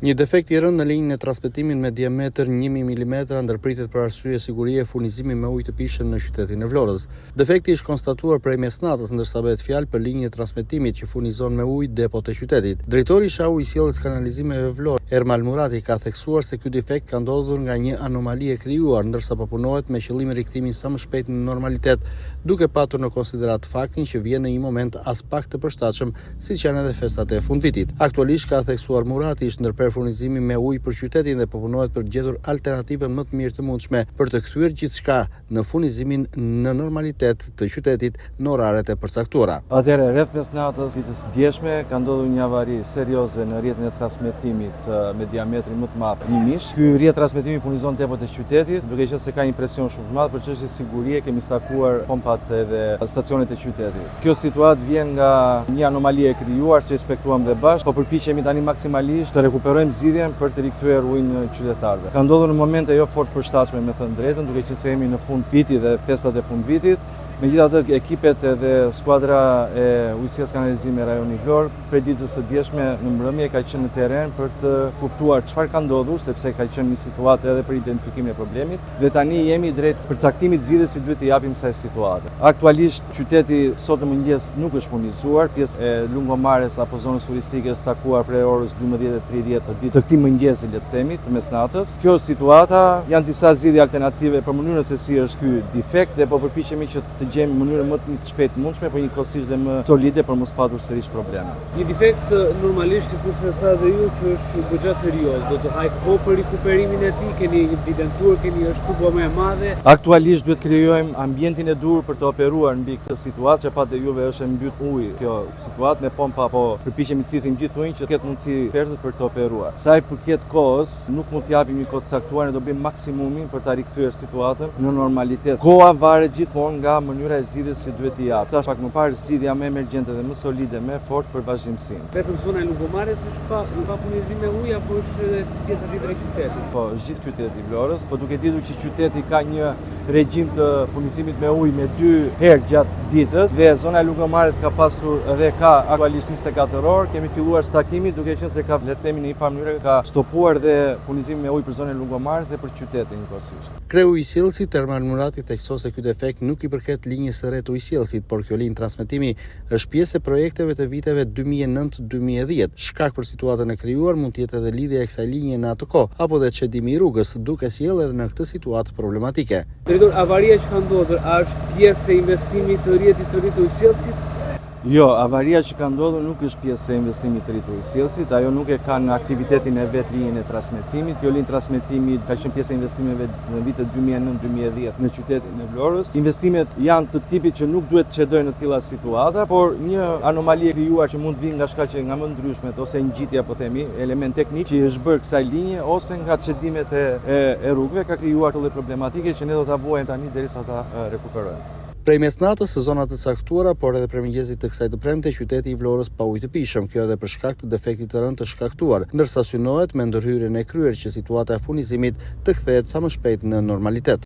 Një defekt i rënd në linjën e transmetimin me diametër 1000 mm ndërpritet për arsye sigurie furnizimi me ujë të pishëm në qytetin e Vlorës. Defekti është konstatuar prej mesnatës, ndërsa bëhet fjalë për linjën e transmetimit që furnizon me ujë depot e qytetit. Drejtori i SHA ujësjelljes kanalizimeve Vlorë, Ermal Murati, ka theksuar se ky defekt ka ndodhur nga një anomali e krijuar, ndërsa po punohet me qëllim rikthimin sa më shpejt në normalitet, duke patur në konsiderat faktin që vjen në një moment as pak të përshtatshëm, siç janë edhe festat e fundvitit. Aktualisht, ka theksuar Murati, është furnizimi me ujë për qytetin dhe po punohet për gjetur alternativën më të mirë të mundshme për të kthyer gjithçka në furnizimin në normalitet të qytetit në oraret e përcaktuara. Atëherë, rreth mesnatës ditës djeshme ka ndodhur një avari serioze në rrjetin e transmetimit me diametrin më të madh 1 mish. Ky rrjet transmetimi furnizon depot e qytetit, duke qenë se ka një presion shumë të madh për çështje sigurie, kemi stakuar pompat edhe stacionet e qytetit. Kjo situatë vjen nga një anomali e krijuar që inspektuam dhe bashkë, po përpiqemi tani maksimalisht të rekuperojmë zgjidhjen për të rikthyer ujin qytetarëve. Ka ndodhur në momente jo fort përshtatshme, me thënë drejtën, duke qenë se jemi në fund vitit dhe festat e fundvitit. Megjithatë, ekipet dhe skuadra e ujësisë kanalizimit e rajonit Vlorë prej ditës së djeshme në mbrëmje ka qenë në terren për të kuptuar çfarë ka ndodhur, sepse ka qenë një situatë edhe për identifikimin e problemit dhe tani jemi drejt përcaktimit zgjidhjes si duhet të japim kësaj situate. Aktualisht qyteti sot në mëngjes nuk është furnizuar, pjesë e lungomares apo zonës turistike stakuar prej orës 12:30 të ditë të këtij mëngjesi, le të themi, të mesnatës. Kjo situata janë disa zgjidhje alternative për mënyrën se si është ky defekt dhe po përpiqemi që të gjejmë mënyrën më të shpejtë mundshme, por njëkohësisht dhe më solide për mos patur sërish probleme. Një defekt normalisht, sikurse tha dhe ju, që është goxha serioz, do të hajë kohë për rikuperimin e tij, keni evidentuar, keni është tuba më e madhe. Aktualisht duhet krijojmë ambientin e dur për të operuar mbi këtë situatë, që patë juve është e mbyt ujë kjo situatë me pompa, po përpiqemi të thithim gjithë ujin që të ketë mundësi ekspertët për të operuar. Sa i përket kohës, nuk mund të japim një kohë të caktuar, ne do bëjmë maksimumin për ta rikthyer situatën në normalitet. Koha varet gjithmonë nga mënyra e zgjidhjes që duhet t'i jap. Tash pak më parë zgjidhja më emergjente dhe më solide, më fort për vazhdimsinë. Vetëm zona e lungomares është pa furnizim me ujë apo është edhe pjesa tjetër e qytetit? Po, është gjithë qyteti i Vlorës, po duke ditur që qyteti ka një regjim të furnizimit me ujë me 2 herë gjatë ditës dhe zona e lungomares ka pasur edhe ka aktualisht 24 orë, kemi filluar stakimin duke qenë se ka, le të themi, në një farë mënyrë ka stopuar dhe furnizimi me ujë për zonën e lungomares dhe për qytetin njëkohësisht. Kreu i ujësjellësit Ermal Murati thekson se ky defekt nuk i përket linjës së re të ujësjellësit, por kjo linjë transmetimi është pjesë e projekteve të viteve 2009-2010. Shkak për situatën e krijuar mund të jetë edhe lidhja e kësaj linje në atë kohë, apo dhe çedimi i rrugës, duke sjellë edhe në këtë situatë problematike. Drejtor, avaria që ka ndodhur, a është pjesë e investimit të rrjetit të ri të ujësjellësit? Jo, avaria që ka ndodhur nuk është pjesë e investimit të ri të ujësjellësit, ajo nuk e ka në aktivitetin e vet linjën e transmetimit. Kjo linjë transmetimi ka qenë pjesë e investimeve në vitet 2009-2010 në qytetin e Vlorës. Investimet janë të tipit që nuk duhet të çedojnë në tilla situata, por një anomali e krijuar që mund të vinë nga shkaqe nga më ndryshmet ose ngjitja, po themi, element teknik që është bërë kësaj linje ose nga çedimet e rrugëve ka krijuar këtë problematike që ne do ta vuajmë tani derisa ta rekuperojmë. Prej mesnatës së zonat të caktuara, por edhe prej mëngjesit të kësaj të premte, qyteti i Vlorës pa ujë të pishëm, kjo edhe për shkak të defektit të rënd të shkaktuar, ndërsa synohet me ndërhyrjen e kryer që situata e furnizimit të kthehet sa më shpejt në normalitet.